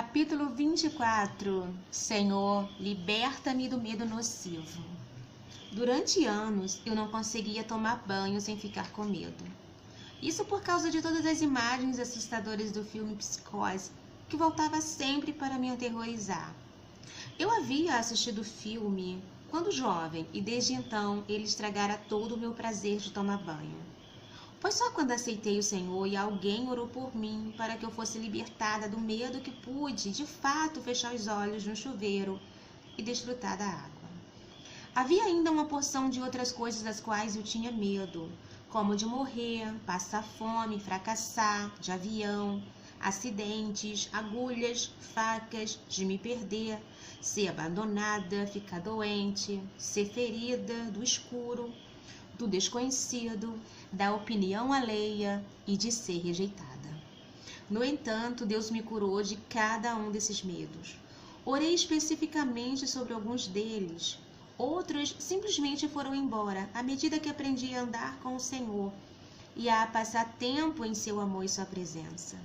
Capítulo 24. Senhor, liberta-me do medo nocivo. Durante anos, eu não conseguia tomar banho sem ficar com medo. Isso por causa de todas as imagens assustadoras do filme Psicose, que voltava sempre para me aterrorizar. Eu havia assistido o filme quando jovem e desde então ele estragara todo o meu prazer de tomar banho. Foi só quando aceitei o Senhor e alguém orou por mim para que eu fosse libertada do medo que pude, de fato, fechar os olhos no chuveiro e desfrutar da água. Havia ainda uma porção de outras coisas das quais eu tinha medo, como de morrer, passar fome, fracassar, de avião, acidentes, agulhas, facas, de me perder, ser abandonada, ficar doente, ser ferida, do escuro, do desconhecido, da opinião alheia e de ser rejeitada. No entanto, Deus me curou de cada um desses medos. Orei especificamente sobre alguns deles. Outros simplesmente foram embora à medida que aprendi a andar com o Senhor e a passar tempo em seu amor e sua presença.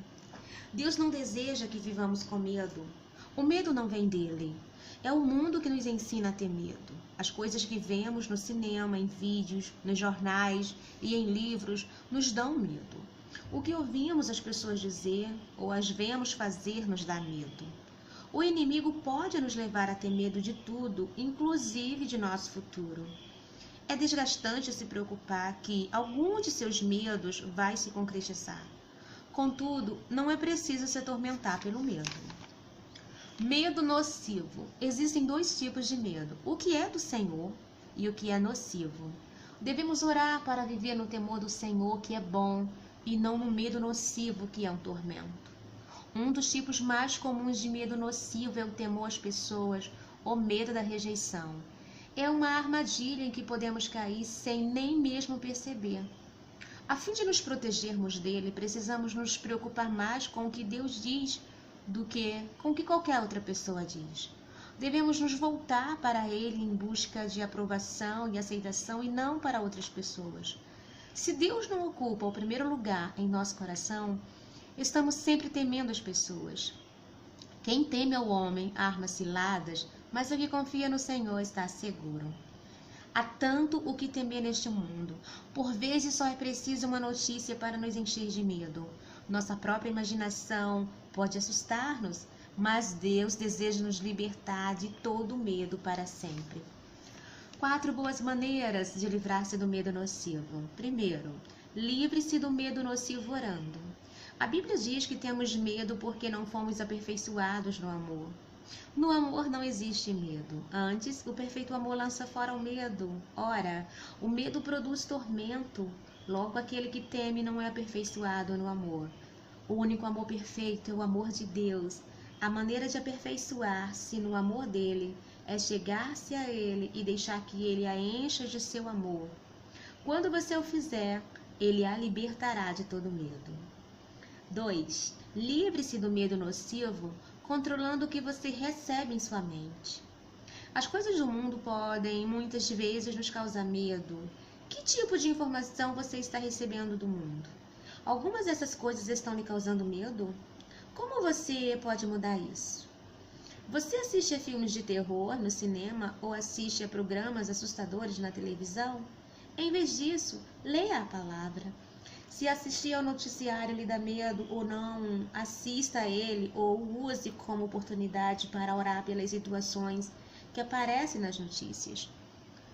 Deus não deseja que vivamos com medo. O medo não vem dele. É o mundo que nos ensina a ter medo. As coisas que vemos no cinema, em vídeos, nos jornais e em livros nos dão medo. O que ouvimos as pessoas dizer ou as vemos fazer nos dá medo. O inimigo pode nos levar a ter medo de tudo, inclusive de nosso futuro. É desgastante se preocupar que algum de seus medos vai se concretizar. Contudo, não é preciso se atormentar pelo medo. Medo nocivo. Existem dois tipos de medo: o que é do Senhor e o que é nocivo. Devemos orar para viver no temor do Senhor, que é bom, e não no medo nocivo, que é um tormento. Um dos tipos mais comuns de medo nocivo é o temor às pessoas, ou medo da rejeição. É uma armadilha em que podemos cair sem nem mesmo perceber. A fim de nos protegermos dele, precisamos nos preocupar mais com o que Deus diz do que com o que qualquer outra pessoa diz. Devemos nos voltar para ele em busca de aprovação e aceitação e não para outras pessoas. Se Deus não ocupa o primeiro lugar em nosso coração, estamos sempre temendo as pessoas. Quem teme ao homem arma ciladas, mas o que confia no Senhor está seguro. Há tanto o que temer neste mundo. Por vezes só é preciso uma notícia para nos encher de medo. Nossa própria imaginação pode assustar-nos, mas Deus deseja nos libertar de todo medo para sempre. 4 boas maneiras de livrar-se do medo nocivo. Primeiro, livre-se do medo nocivo orando. A Bíblia diz que temos medo porque não fomos aperfeiçoados no amor. No amor não existe medo. Antes, o perfeito amor lança fora o medo. Ora, o medo produz tormento. Logo, aquele que teme não é aperfeiçoado no amor. O único amor perfeito é o amor de Deus. A maneira de aperfeiçoar-se no amor dele é chegar-se a ele e deixar que ele a encha de seu amor. Quando você o fizer, ele a libertará de todo medo. 2. Livre-se do medo nocivo controlando o que você recebe em sua mente. As coisas do mundo podem, muitas vezes, nos causar medo. Que tipo de informação você está recebendo do mundo? Algumas dessas coisas estão lhe causando medo? Como você pode mudar isso? Você assiste a filmes de terror no cinema ou assiste a programas assustadores na televisão? Em vez disso, leia a palavra. Se assistir ao noticiário lhe dá medo ou não, assista a ele ou use como oportunidade para orar pelas situações que aparecem nas notícias.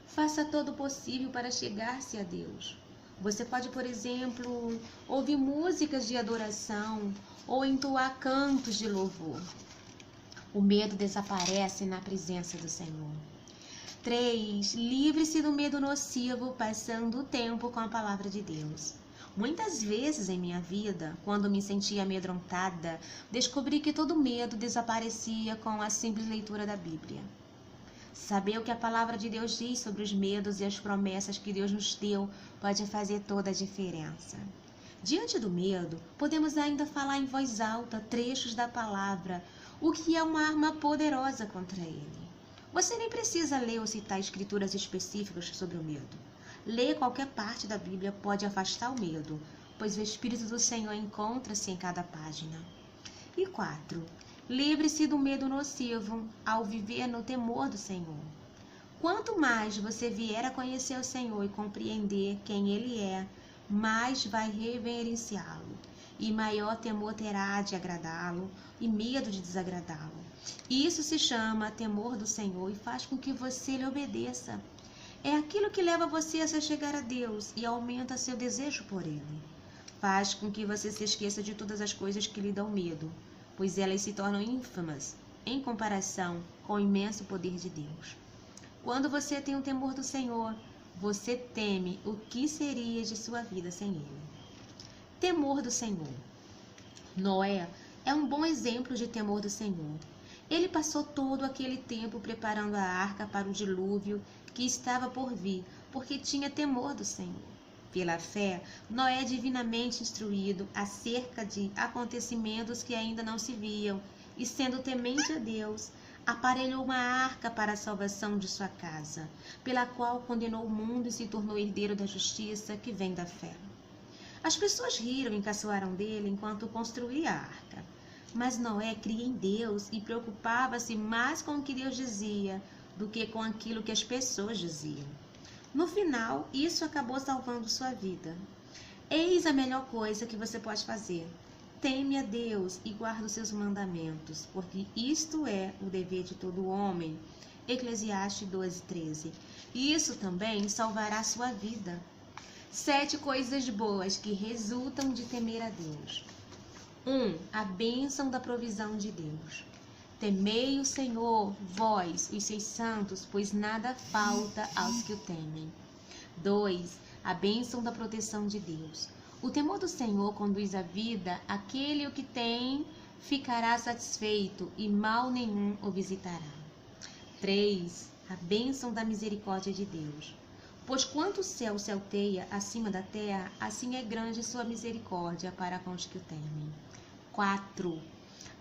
Faça todo o possível para chegar-se a Deus. Você pode, por exemplo, ouvir músicas de adoração ou entoar cantos de louvor. O medo desaparece na presença do Senhor. 3. Livre-se do medo nocivo passando o tempo com a palavra de Deus. Muitas vezes em minha vida, quando me sentia amedrontada, descobri que todo medo desaparecia com a simples leitura da Bíblia. Saber o que a palavra de Deus diz sobre os medos e as promessas que Deus nos deu pode fazer toda a diferença. Diante do medo, podemos ainda falar em voz alta trechos da palavra, o que é uma arma poderosa contra ele. Você nem precisa ler ou citar escrituras específicas sobre o medo. Ler qualquer parte da Bíblia pode afastar o medo, pois o Espírito do Senhor encontra-se em cada página. E 4. Livre-se do medo nocivo ao viver no temor do Senhor. Quanto mais você vier a conhecer o Senhor e compreender quem Ele é, mais vai reverenciá-lo, e maior temor terá de agradá-lo e medo de desagradá-lo. Isso se chama temor do Senhor e faz com que você lhe obedeça. É aquilo que leva você a se chegar a Deus e aumenta seu desejo por Ele. Faz com que você se esqueça de todas as coisas que lhe dão medo, pois elas se tornam ínfamas em comparação com o imenso poder de Deus. Quando você tem o temor do Senhor, você teme o que seria de sua vida sem Ele. Temor do Senhor. Noé é um bom exemplo de temor do Senhor. Ele passou todo aquele tempo preparando a arca para o dilúvio que estava por vir, porque tinha temor do Senhor. Pela fé, Noé é divinamente instruído acerca de acontecimentos que ainda não se viam, e sendo temente a Deus, aparelhou uma arca para a salvação de sua casa, pela qual condenou o mundo e se tornou herdeiro da justiça que vem da fé. As pessoas riram e caçoaram dele enquanto construía a arca. Mas Noé cria em Deus e preocupava-se mais com o que Deus dizia do que com aquilo que as pessoas diziam. No final, isso acabou salvando sua vida. Eis a melhor coisa que você pode fazer. Teme a Deus e guarda os seus mandamentos, porque isto é o dever de todo homem. Eclesiastes 12:13. Isso também salvará sua vida. 7 coisas boas que resultam de temer a Deus. 1. A bênção da provisão de Deus. Temei o Senhor, vós, os seus santos, pois nada falta aos que o temem. 2. A bênção da proteção de Deus. O temor do Senhor conduz à vida, aquele o que tem ficará satisfeito e mal nenhum o visitará. 3. A bênção da misericórdia de Deus. Pois quanto o céu se alteia acima da terra, assim é grande sua misericórdia para com os que o temem. 4.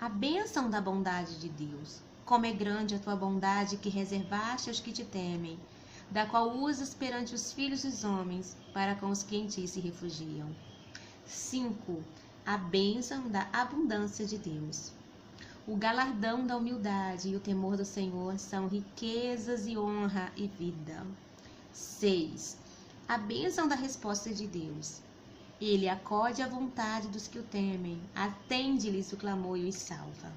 A bênção da bondade de Deus. Como é grande a tua bondade que reservaste aos que te temem, da qual usas perante os filhos dos homens, para com os que em ti se refugiam. 5. A bênção da abundância de Deus. O galardão da humildade e o temor do Senhor são riquezas e honra e vida. 6. A bênção da resposta de Deus. Ele acode à vontade dos que o temem, atende-lhes o clamor e os salva.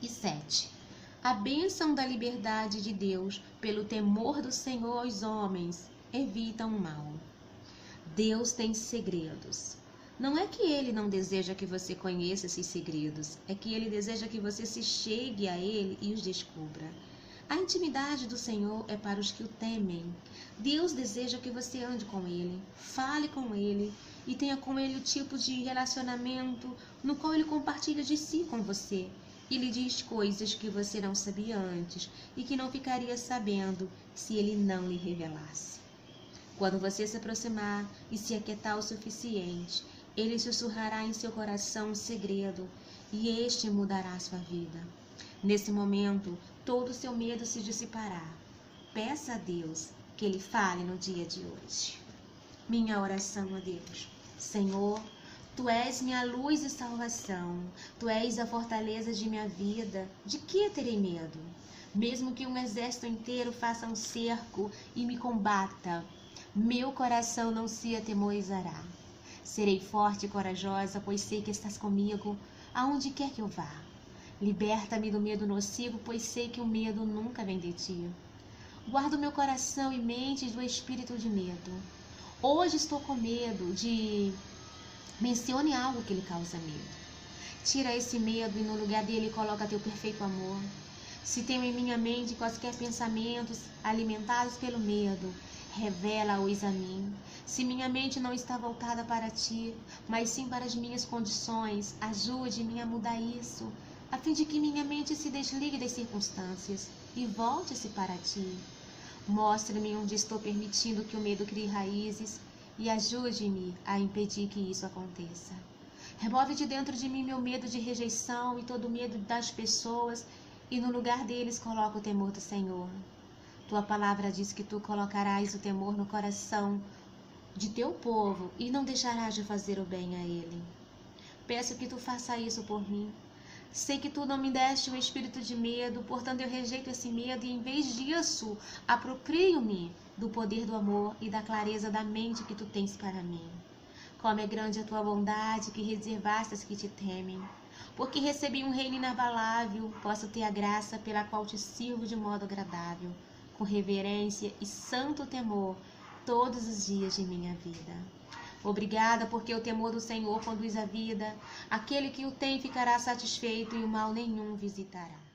E 7. A bênção da liberdade de Deus, pelo temor do Senhor aos homens, evitam o mal. Deus tem segredos. Não é que Ele não deseja que você conheça esses segredos, é que Ele deseja que você se chegue a Ele e os descubra. A intimidade do Senhor é para os que o temem. Deus deseja que você ande com Ele, fale com Ele e tenha com Ele o tipo de relacionamento no qual Ele compartilha de si com você e lhe diz coisas que você não sabia antes e que não ficaria sabendo se Ele não lhe revelasse. Quando você se aproximar e se aquietar o suficiente, Ele sussurrará em seu coração um segredo e este mudará a sua vida. Nesse momento, todo o seu medo se dissipará. Peça a Deus que Ele fale no dia de hoje. Minha oração a Deus. Senhor, Tu és minha luz e salvação. Tu és a fortaleza de minha vida. De que terei medo? Mesmo que um exército inteiro faça um cerco e me combata, meu coração não se atemorizará. Serei forte e corajosa, pois sei que estás comigo, aonde quer que eu vá. Liberta-me do medo nocivo, pois sei que o medo nunca vem de ti. Guardo meu coração e mente do espírito de medo. Hoje estou com medo de... Mencione algo que lhe causa medo. Tira esse medo e no lugar dele coloca teu perfeito amor. Se tenho em minha mente quaisquer pensamentos alimentados pelo medo, revela-os a mim. Se minha mente não está voltada para ti, mas sim para as minhas condições, ajude-me a mudar isso, a fim de que minha mente se desligue das circunstâncias e volte-se para ti. Mostre-me onde estou permitindo que o medo crie raízes e ajude-me a impedir que isso aconteça. Remove de dentro de mim meu medo de rejeição e todo o medo das pessoas e no lugar deles coloca o temor do Senhor. Tua palavra diz que tu colocarás o temor no coração de teu povo e não deixarás de fazer o bem a ele. Peço que tu faça isso por mim. Sei que tu não me deste um espírito de medo, portanto eu rejeito esse medo e, em vez disso, aproprio-me do poder do amor e da clareza da mente que tu tens para mim. Como é grande a tua bondade que reservaste aos que te temem. Porque recebi um reino inabalável, posso ter a graça pela qual te sirvo de modo agradável, com reverência e santo temor, todos os dias de minha vida. Obrigada, porque o temor do Senhor conduz à vida. Aquele que o tem ficará satisfeito e o mal nenhum visitará.